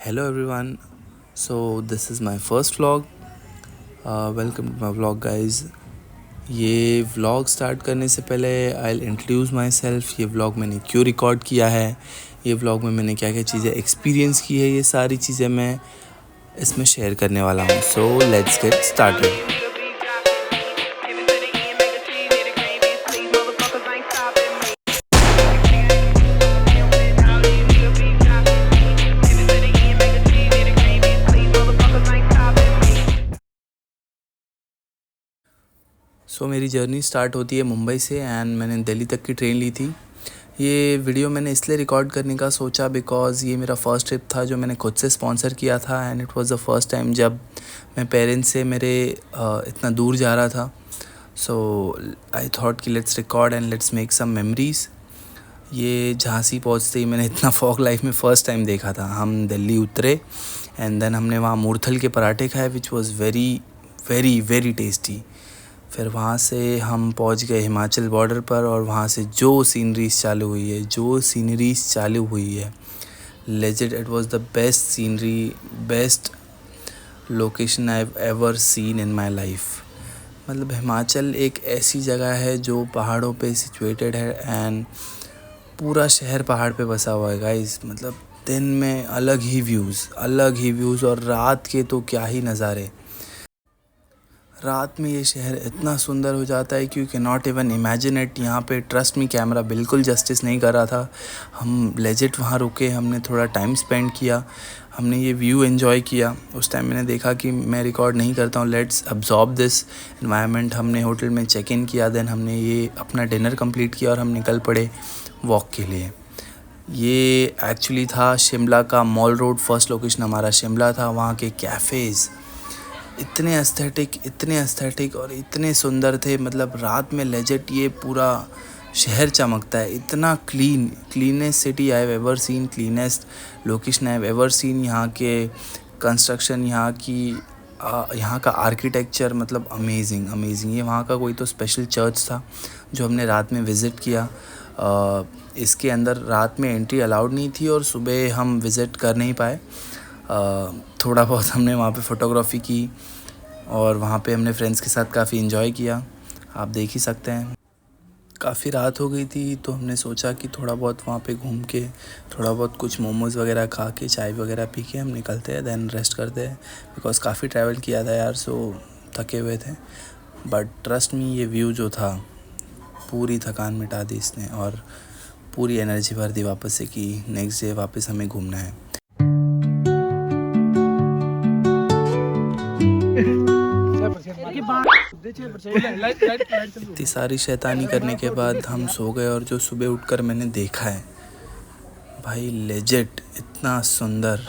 Hello everyone. So this is my first vlog. Welcome to my vlog guys. ये vlog start करने से पहले I introduce my self. ये vlog मैंने क्यों रिकॉर्ड किया है, ये व्लॉग में मैंने क्या क्या चीज़ें एक्सपीरियंस की है, ये सारी चीज़ें मैं इसमें शेयर करने वाला हूँ। So let's get started. मेरी जर्नी स्टार्ट होती है मुंबई से एंड मैंने दिल्ली तक की ट्रेन ली थी। ये वीडियो मैंने इसलिए रिकॉर्ड करने का सोचा बिकॉज़ ये मेरा फ़र्स्ट ट्रिप था जो मैंने खुद से स्पॉन्सर किया था and it was the first time जब मैं पेरेंट्स से मेरे इतना दूर जा रहा था। सो आई थॉट कि let's record and let's make some memories. ये झांसी पहुँचते ही मैंने इतना फॉग लाइफ में फ़र्स्ट टाइम देखा था। हम दिल्ली उतरे एंड देन हमने वहाँ मूर्थल के पराठे खाए विच was very very very tasty. फिर वहाँ से हम पहुँच गए हिमाचल बॉर्डर पर और वहाँ से जो सीनरीज चालू हुई है legend. It was the best scenery, best location I have ever seen in my life. मतलब हिमाचल एक ऐसी जगह है जो पहाड़ों पे सिचुएटेड है एंड पूरा शहर पहाड़ पे बसा हुआ है गाइस। मतलब दिन में अलग ही व्यूज़ और रात के तो क्या ही नज़ारे। रात में ये शहर इतना सुंदर हो जाता है कि you can not even imagine it. यहाँ पे ट्रस्ट मी कैमरा बिल्कुल जस्टिस नहीं कर रहा था। हम लेजिट वहाँ रुके, हमने थोड़ा टाइम स्पेंड किया, हमने ये व्यू एंजॉय किया। उस टाइम मैंने देखा कि मैं रिकॉर्ड नहीं करता हूँ, लेट्स अब्जॉर्ब दिस एनवायरनमेंट। हमने होटल में चेक इन किया, देन हमने ये अपना डिनर कंप्लीट किया और हम निकल पड़े वॉक के लिए। ये एक्चुअली था शिमला का मॉल रोड। फर्स्ट लोकेशन हमारा शिमला था। वहाँ के कैफ़ेज़ इतने एस्थेटिक और इतने सुंदर थे। मतलब रात में लेजिट ये पूरा शहर चमकता है। इतना cleanest city I have ever scene, cleanest location I have ever scene. यहाँ के कंस्ट्रक्शन, यहाँ का आर्किटेक्चर मतलब अमेजिंग। ये वहाँ का कोई तो स्पेशल चर्च था जो हमने रात में विज़िट किया। इसके अंदर रात में एंट्री अलाउड नहीं थी और सुबह हम विज़िट कर नहीं पाए। थोड़ा बहुत हमने वहाँ पे फ़ोटोग्राफी की और वहाँ पे हमने फ्रेंड्स के साथ काफ़ी इन्जॉय किया। आप देख ही सकते हैं काफ़ी रात हो गई थी तो हमने सोचा कि थोड़ा बहुत वहाँ पे घूम के, थोड़ा बहुत कुछ मोमोज़ वगैरह खा के, चाय वगैरह पी के हम निकलते हैं, देन रेस्ट करते हैं। बिकॉज़ काफ़ी ट्रैवल किया था यार, सो थके हुए थे। बट ट्रस्ट मी, ये व्यू जो था पूरी थकान मिटा दी इसने और पूरी एनर्जी भर दी वापस से कि नेक्स्ट डे वापस हमें घूमना है। इतनी सारी शैतानी करने के बाद हम सो गए और जो सुबह उठकर मैंने देखा है भाई, लेजिट इतना सुंदर,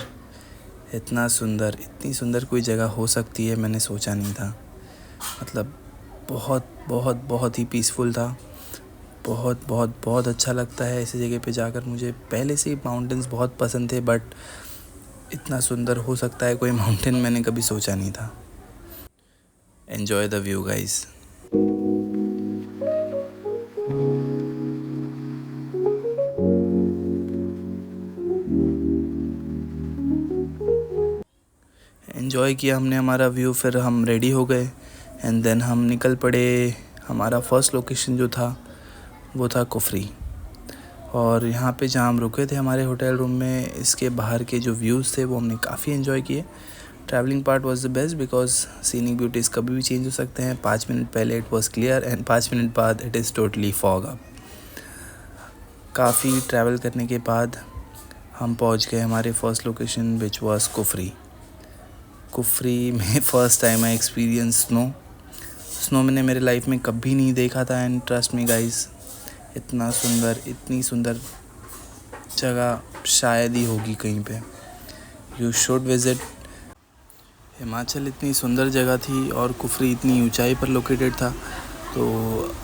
इतनी सुंदर कोई जगह हो सकती है मैंने सोचा नहीं था। मतलब बहुत ही पीसफुल था। बहुत अच्छा लगता है ऐसी जगह पे जाकर। मुझे पहले से ही माउंटेन्स बहुत पसंद थे बट इतना सुंदर हो सकता है कोई माउंटेन मैंने कभी सोचा नहीं था। Enjoy the view guys. Enjoy किया हमने हमारा व्यू। फिर हम रेडी हो गए एंड देन हम निकल पड़े। हमारा फर्स्ट लोकेशन जो था वो था कुफरी। और यहाँ पे जहाँ हम रुके थे हमारे होटल रूम में, इसके बाहर के जो व्यूज़ थे वो हमने काफ़ी एंजॉय किए। Travelling part was the best because scenic beauties कभी भी चेंज हो सकते हैं। 5 मिनट पहले it was clear and 5 minute बाद it is totally fog up. काफ़ी ट्रैवल करने के बाद हम पहुंच गए हमारे first location which was Kufri में first time I experience snow मैंने मेरे लाइफ में कभी नहीं देखा था एंड ट्रस्ट मी गाइस, इतनी सुंदर जगह शायद ही होगी कहीं पे। You should visit. हिमाचल इतनी सुंदर जगह थी और कुफरी इतनी ऊंचाई पर लोकेटेड था तो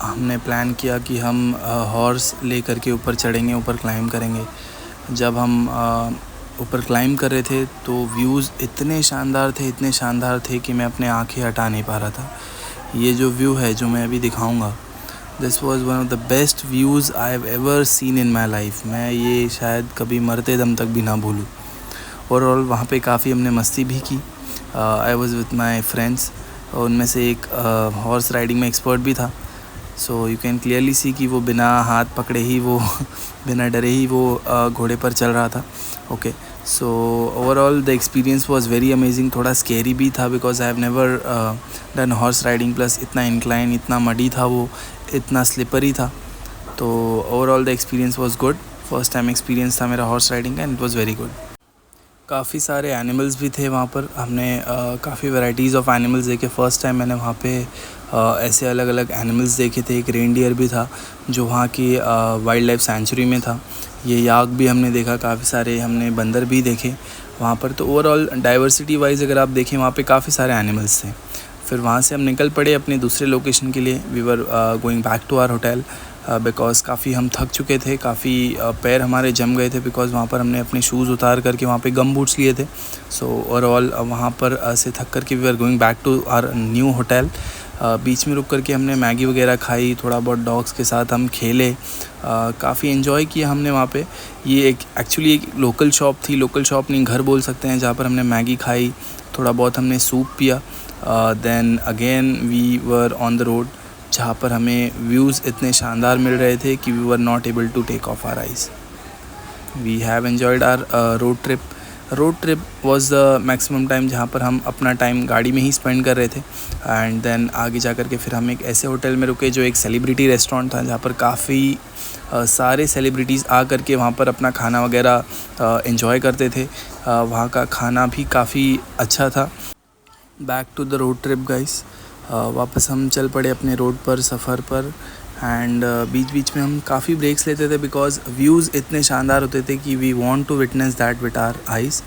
हमने प्लान किया कि हम हॉर्स ले करके ऊपर चढ़ेंगे, ऊपर क्लाइंब करेंगे। जब हम ऊपर क्लाइंब कर रहे थे तो व्यूज़ इतने शानदार थे कि मैं अपने आंखें हटा नहीं पा रहा था। ये जो व्यू है जो मैं अभी दिखाऊंगा, this was one of the best views I have ever seen in my life. मैं ये शायद कभी मरते दम तक भी ना भूलूँ। ओवरऑल वहाँ पे काफ़ी हमने मस्ती भी की। I was with my friends, उनमें से एक हॉर्स राइडिंग में एक्सपर्ट भी था। So you can clearly see कि वो बिना हाथ पकड़े ही वो बिना डरे ही वो घोड़े पर चल रहा था। Okay, so overall the experience was very amazing. थोड़ा स्केरी भी था because I have never done horse riding, plus इतना इंक्लाइन, इतना मडी था वो, इतना स्लिपरी था। तो overall the experience was good. First time experience था मेरा हॉर्स राइडिंग का and it was very good. काफ़ी सारे एनिमल्स भी थे वहाँ पर। हमने काफ़ी वैराइटीज़ ऑफ एनिमल्स देखे। फ़र्स्ट टाइम मैंने वहाँ पे ऐसे अलग अलग एनिमल्स देखे थे। एक रेनडियर भी था जो वहाँ की वाइल्ड लाइफ सेंचुरी में था। ये याक भी हमने देखा, काफ़ी सारे हमने बंदर भी देखे वहाँ पर। तो ओवरऑल डाइवर्सिटी वाइज अगर आप देखें वहाँ पे काफ़ी सारे एनिमल्स थे। फिर वहाँ से हम निकल पड़े अपने दूसरे लोकेशन के लिए। We were going back to our hotel because काफ़ी हम थक चुके थे, काफ़ी पैर हमारे जम गए थे बिकॉज़ वहाँ पर हमने अपने शूज़ उतार करके वहाँ पे गम बूट्स लिए थे। सो ओवरऑल वहाँ पर से थक करके we are going back to our new hotel. बीच में रुक करके हमने मैगी वगैरह खाई, थोड़ा बहुत डॉग्स के साथ हम खेले, काफ़ी एंजॉय किया हमने वहाँ पे। ये एक एक्चुअली एक लोकल शॉप थी, लोकल शॉप नहीं घर बोल सकते हैं, जहाँ पर हमने मैगी खाई, थोड़ा बहुत हमने सूप पिया। Then again we were on the road, जहाँ पर हमें व्यूज़ इतने शानदार मिल रहे थे कि we were not able to take off our eyes. We have enjoyed our road trip. Road trip was the maximum time जहाँ पर हम अपना टाइम गाड़ी में ही स्पेंड कर रहे थे। एंड देन आगे जा कर के फिर हम एक ऐसे होटल में रुके जो एक सेलिब्रिटी रेस्टोरेंट था, जहाँ पर काफ़ी सारे सेलिब्रिटीज़ आ कर के वहाँ पर अपना खाना वगैरह एंजॉय करते थे। वहाँ का खाना भी काफ़ी अच्छा था। Back to the road trip guys. वापस हम चल पड़े अपने रोड पर, सफ़र पर। एंड बीच बीच में हम काफ़ी ब्रेक्स लेते थे बिकॉज़ व्यूज़ इतने शानदार होते थे कि we want to witness that with our eyes.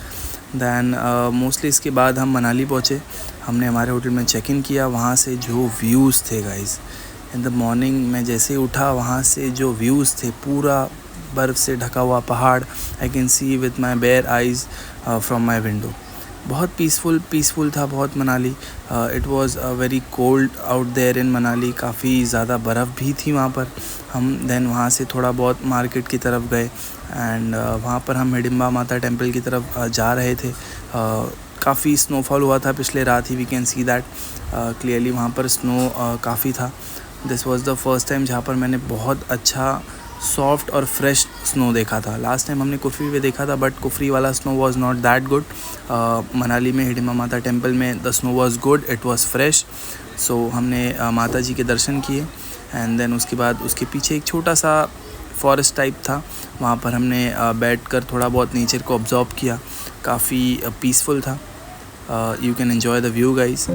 Then mostly इसके बाद हम मनाली पहुँचे। हमने हमारे होटल में चेक इन किया। वहाँ से जो व्यूज़ थे गाइस, इन द मॉर्निंग मैं जैसे ही उठा, वहाँ से जो व्यूज़ थे, पूरा बर्फ़ से ढका हुआ पहाड़, I can see with my bare eyes from my window. बहुत पीसफुल था बहुत Manali. It was very cold out there in Manali. काफ़ी ज़्यादा बर्फ़ भी थी वहाँ पर। हम देन वहाँ से थोड़ा बहुत मार्केट की तरफ गए एंड वहाँ पर हम हिडिंबा माता टेम्पल की तरफ जा रहे थे। काफ़ी स्नोफॉल हुआ था पिछले रात ही, we can see that clearly. वहाँ पर स्नो काफ़ी था। This was the first time जहाँ पर मैंने बहुत अच्छा सॉफ्ट और फ्रेश स्नो देखा था। लास्ट टाइम हमने कुफरी में देखा था, बट कुफरी वाला snow was not that good. Manali में हिडिंबा माता टेम्पल में the snow was good, it was fresh. So हमने माता जी के दर्शन किए एंड देन उसके बाद उसके पीछे एक छोटा सा फॉरेस्ट टाइप था, वहाँ पर हमने बैठ कर थोड़ा बहुत नेचर को ऑब्जर्व किया। काफ़ी पीसफुल था। You can enjoy the view guys.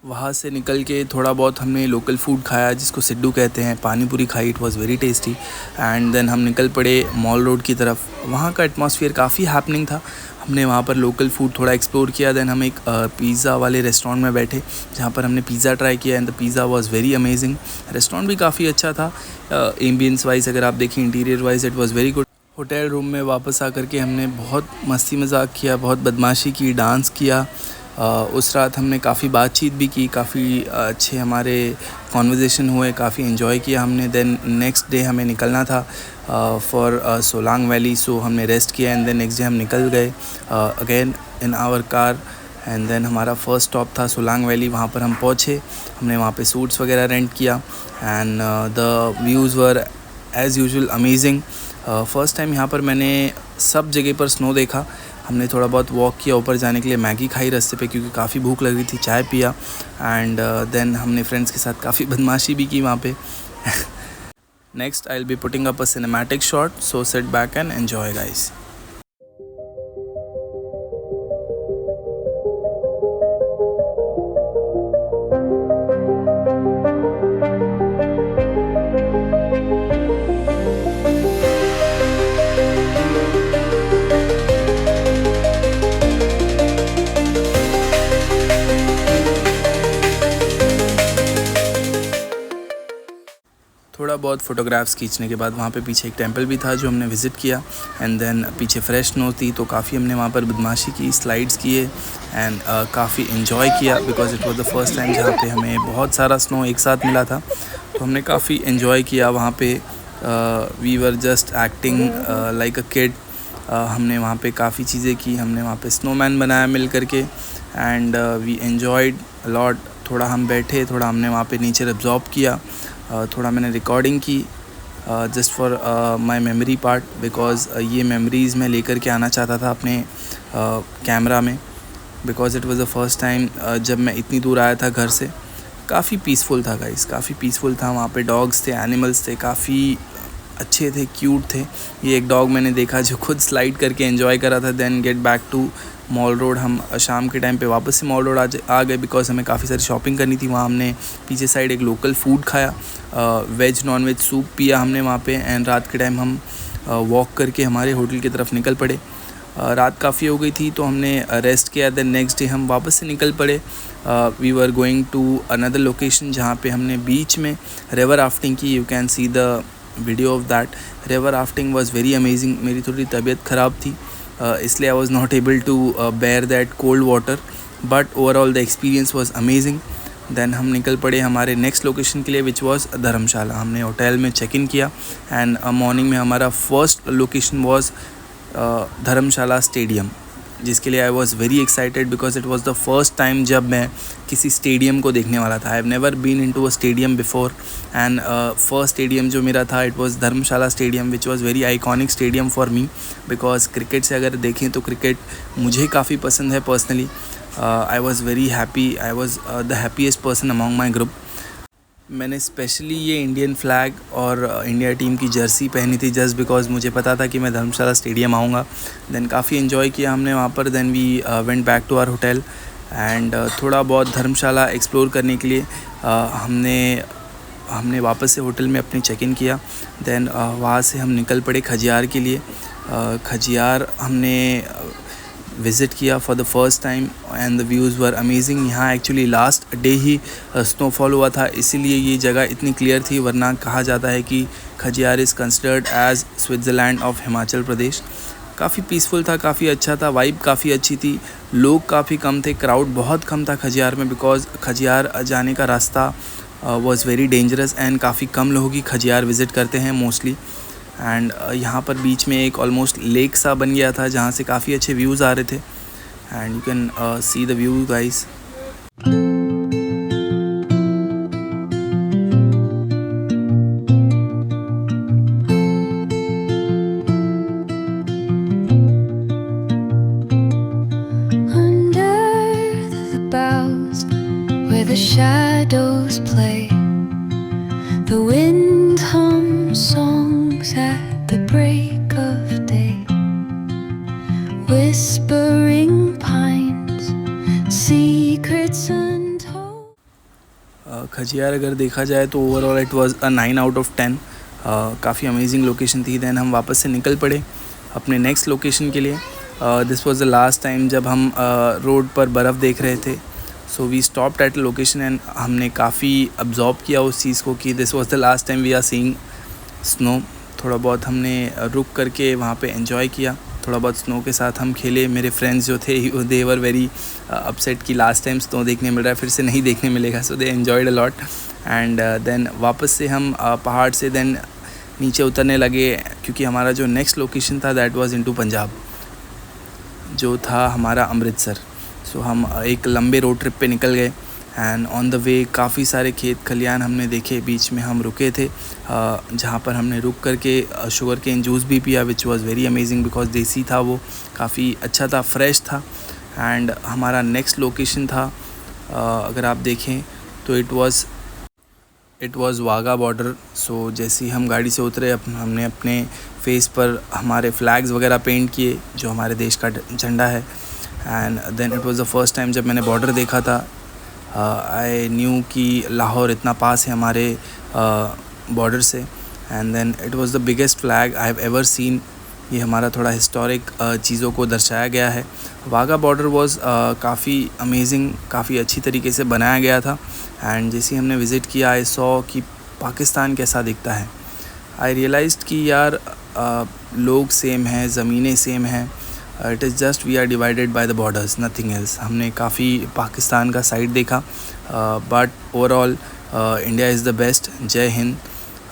वहाँ से निकल के थोड़ा बहुत हमने लोकल फूड खाया जिसको सिड्डू कहते हैं, पानी पूरी खाई, it was very tasty. And then हम निकल पड़े मॉल रोड की तरफ। वहाँ का एटमॉस्फेयर काफ़ी हैपनिंग था। हमने वहाँ पर लोकल फूड थोड़ा एक्सप्लोर किया। देन हम एक पिज़्ज़ा वाले रेस्टोरेंट में बैठे जहाँ पर हमने पिज़्ज़ा ट्राई किया and the pizza was very amazing. Restaurant भी काफ़ी अच्छा था। एम्बियंस वाइज अगर आप देखें, interior wise, it was very good. Hotel room में वापस आकर के हमने बहुत मस्ती मजाक किया, बहुत बदमाशी की, डांस किया। उस रात हमने काफ़ी बातचीत भी की, काफ़ी अच्छे हमारे कॉन्वर्जेसन हुए, काफ़ी एंजॉय किया हमने। देन नेक्स्ट डे हमें निकलना था फॉर सोलांग वैली। सो हमने रेस्ट किया एंड देन नेक्स्ट डे हम निकल गए again in our car. And then हमारा फर्स्ट स्टॉप था सोलांग वैली। वहाँ पर हम पहुँचे, हमने वहाँ पे सूट्स वगैरह रेंट किया and the views were as usual amazing. First time यहाँ पर मैंने सब जगह पर स्नो देखा। हमने थोड़ा बहुत वॉक किया ऊपर जाने के लिए, मैगी खाई रास्ते पे क्योंकि काफ़ी भूख लग रही थी, चाय पिया एंड देन हमने फ्रेंड्स के साथ काफ़ी बदमाशी भी की वहाँ पे। Next I will be putting up a cinematic shot, so sit back and enjoy guys. बहुत फ़ोटोग्राफ्स खींचने के बाद वहाँ पे पीछे एक टेंपल भी था जो हमने विज़िट किया। एंड देन पीछे फ्रेश स्नो थी तो काफ़ी हमने वहाँ पर बदमाशी की, स्लाइड्स किए एंड काफ़ी इन्जॉय किया because it was the first time जहाँ पे हमें बहुत सारा स्नो एक साथ मिला था। तो हमने काफ़ी इन्जॉय किया वहाँ पे। We were just acting like a kid. हमने वहाँ पे काफ़ी चीज़ें की, हमने वहाँ पे स्नोमैन बनाया मिल करके एंड वी एन्जॉयड लॉट। थोड़ा हम बैठे, थोड़ा हमने वहाँ पे नेचर एब्जॉर्ब किया, थोड़ा मैंने रिकॉर्डिंग की just for my memory part because ये मेमोरीज़ मैं लेकर के आना चाहता था अपने कैमरा में because it was the first time जब मैं इतनी दूर आया था घर से। काफ़ी पीसफुल था गाइस, काफ़ी पीसफुल था। वहाँ पे डॉग्स थे, एनिमल्स थे, काफ़ी अच्छे थे, क्यूट थे। ये एक डॉग मैंने देखा जो खुद स्लाइड करके एंजॉय कर रहा था। Then get back to Mall Road. हम शाम के टाइम पे वापस से मॉल रोड आ गए बिकॉज़ हमें काफ़ी सारी शॉपिंग करनी थी। वहाँ हमने पीछे साइड एक लोकल फूड खाया, वेज नॉन वेज सूप पिया हमने वहाँ पे एंड रात के टाइम हम वॉक करके हमारे होटल की तरफ निकल पड़े। रात काफ़ी हो गई थी तो हमने रेस्ट किया। देन नेक्स्ट डे हम वापस से निकल पड़े। We were going to another location जहाँ पे हमने बीच में रिवर राफ्टिंग की। You can see the video of that. River rafting was very amazing. मेरी थोड़ी तबीयत ख़राब थी इसलिए I was not able to bear that cold water, but overall the experience was amazing. Then हम निकल पड़े हमारे नेक्स्ट लोकेशन के लिए विच वाज धर्मशाला। हमने होटल में चेक इन किया एंड मॉर्निंग में हमारा first location was Dharamshala stadium, जिसके लिए I was very excited because it was the first time जब मैं किसी स्टेडियम को देखने वाला था। I have never been into a stadium before and first stadium जो मेरा था it was Dharamshala stadium which was very iconic stadium for me because cricket से अगर देखें तो क्रिकेट मुझे काफ़ी पसंद है personally. I was very happy, I was the happiest person among my group. मैंने स्पेशली ये इंडियन फ्लैग और इंडिया टीम की जर्सी पहनी थी जस्ट बिकॉज़ मुझे पता था कि मैं धर्मशाला स्टेडियम आऊँगा। देन काफ़ी इन्जॉय किया हमने वहाँ पर। Then we went back to our hotel and थोड़ा बहुत धर्मशाला एक्सप्लोर करने के लिए हमने वापस से होटल में अपने चेक इन किया। देन वहाँ से हम निकल पड़े खजियार के लिए। खजियार हमने विज़िट किया for the first time and the views were amazing. यहाँ एक्चुअली लास्ट डे ही स्नोफॉल हुआ था इसीलिए ये जगह इतनी क्लियर थी, वरना कहा जाता है कि Khajjiar is considered as Switzerland of Himachal Pradesh. काफ़ी पीसफुल था, काफ़ी अच्छा था, वाइब काफ़ी अच्छी थी, लोग काफ़ी कम थे, क्राउड बहुत कम था खजियार में बिकॉज़ खजियार जाने का रास्ता वॉज़ वेरी डेंजरस एंड काफ़ी कम लोग ही खजियार विज़िट करते हैं मोस्टली। एंड यहाँ पर बीच में एक ऑलमोस्ट लेक सा बन गया था जहाँ से काफ़ी अच्छे व्यूज़ आ रहे थे and you can see the view guys. The shadows play, the wind hums songs at the break of day, whispering pines, secrets untold. Khajjiar अगर देखा जाए तो overall it was a 9 out of 10। काफ़ी अमेजिंग लोकेशन थी। Then हम वापस से निकल पड़े अपने नेक्स्ट लोकेशन के लिए। This was the last time जब हम रोड पर बर्फ़ देख रहे थे। So we stopped at location and हमने काफ़ी अब्जॉर्ब किया उस चीज़ को कि this was the last time we are seeing snow. थोड़ा बहुत हमने रुक करके वहाँ पे एंजॉय किया, थोड़ा बहुत स्नो के साथ हम खेले। मेरे फ्रेंड्स जो थे दे वर वेरी अपसेट कि लास्ट टाइम स्नो देखने मिल रहा है, फिर से नहीं देखने मिलेगा। So they enjoyed a lot and then वापस से हम पहाड़ से देन नीचे उतरने लगे क्योंकि हमारा जो नेक्स्ट लोकेशन था दैट वाज इनटू पंजाब, जो था हमारा अमृतसर। सो हम एक लंबे रोड ट्रिप पे निकल गए एंड ऑन द वे काफ़ी सारे खेत खलियान हमने देखे। बीच में हम रुके थे जहाँ पर हमने रुक करके शुगर केन जूस भी पिया which was very amazing because देसी था, वो काफ़ी अच्छा था, फ्रेश था। एंड हमारा नेक्स्ट लोकेशन था अगर आप देखें तो इट वाज वाघा बॉर्डर। सो जैसे ही हम गाड़ी से उतरे हमने अपने फेस पर हमारे फ्लैग्स वगैरह पेंट किए जो हमारे देश का झंडा है। And then it was the first time जब मैंने बॉर्डर देखा था। आई न्यू कि लाहौर इतना पास है हमारे बॉर्डर से and then it was the biggest flag I have ever seen. ये हमारा थोड़ा हिस्टोरिक चीज़ों को दर्शाया गया है। वाघा बॉर्डर वाज काफ़ी अमेजिंग, काफ़ी अच्छी तरीके से बनाया गया था। एंड जैसे ही हमने विज़िट किया आई सॉ कि पाकिस्तान कैसा दिखता है। आई रियलाइज्ड कि यार लोग सेम हैं, ज़मीनें सेम हैं, it is just we are divided by the borders, nothing else. हमने काफ़ी पाकिस्तान का साइड देखा, but overall India is the best. Jai Hind.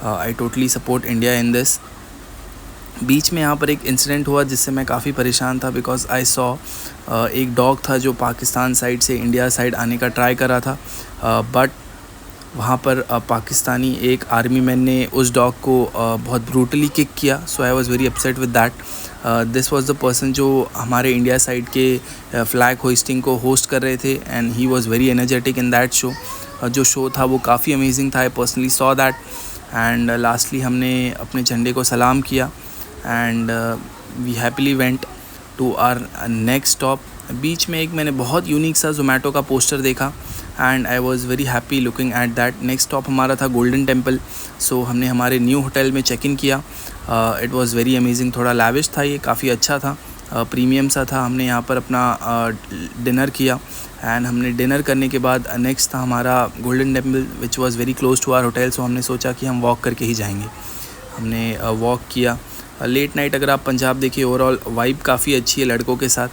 I totally support India in this. बीच में यहाँ पर एक इंसिडेंट हुआ जिससे मैं काफ़ी परेशान था, बिकॉज आई सॉ एक डॉग था जो पाकिस्तान साइड से इंडिया साइड आने का ट्राई कर रहा था, बट वहाँ पर पाकिस्तानी एक आर्मी मैन ने उस डॉग को बहुत ब्रूटली किक किया। So I was very upset with that. This was the person जो हमारे इंडिया साइड के फ्लैग होइस्टिंग को होस्ट कर रहे थे, and he was very energetic in that show. जो शो था वो काफ़ी अमेजिंग था। I personally saw that, and lastly हमने अपने झंडे को सलाम किया, and we happily went to our next stop. बीच में एक मैंने बहुत यूनिक सा जोमेटो का पोस्टर देखा, and I was very happy looking at that. Next stop हमारा था गोल्डन टेम्पल। सो हमने हमारे न्यू होटल में चेक इन किया। It was very amazing. थोड़ा लैविश था ये, काफ़ी अच्छा था, प्रीमियम सा था। हमने यहाँ पर अपना डिनर किया, एंड हमने डिनर करने के बाद नेक्स्ट था हमारा golden temple which was very close to our hotel. So हमने सोचा कि हम वॉक करके ही जाएंगे। हमने वॉक किया। लेट नाइट अगर आप पंजाब देखिए, ओवरऑल वाइब काफ़ी अच्छी है लड़कों के साथ,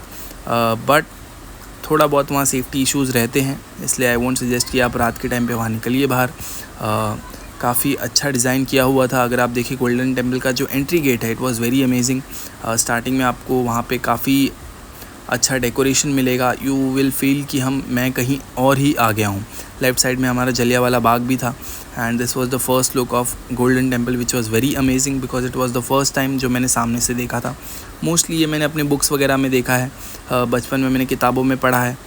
बट थोड़ा बहुत वहाँ सेफ्टी इश्यूज़ रहते हैं, इसलिए आई वोंट सजेस्ट कि आप रात के टाइम पे वहाँ निकलिए बाहर। काफ़ी अच्छा डिज़ाइन किया हुआ था। अगर आप देखिए गोल्डन टेम्पल का जो एंट्री गेट है, it was very amazing. Starting में आपको वहाँ पे काफ़ी अच्छा डेकोरेशन मिलेगा। यू विल फील कि मैं कहीं और ही आ गया हूँ। लेफ़्ट साइड में हमारा जलियांवाला बाग भी था, and this was the first look of golden temple which was very amazing, because it was the first time जो मैंने सामने से देखा था। मोस्टली ये मैंने अपने बुक्स वगैरह में देखा है, बचपन में मैंने किताबों में पढ़ा है।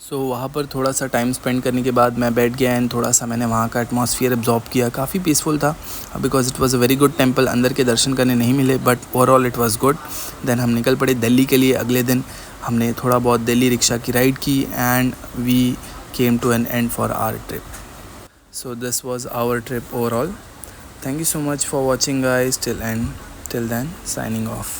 सो वहाँ पर थोड़ा सा टाइम स्पेंड करने के बाद मैं बैठ गया, एंड थोड़ा सा मैंने वहाँ का एटमॉस्फेयर एब्जॉर्ब किया। काफ़ी पीसफुल था, because it was a very good temple. अंदर के दर्शन करने नहीं मिले, but overall it was good. Then हम निकल पड़े दिल्ली के लिए। अगले दिन हमने थोड़ा बहुत दिल्ली रिक्शा की राइड की, and we came to an end for our trip. So this was our trip overall. Thank you so much for watching guys till end. Till then, signing of.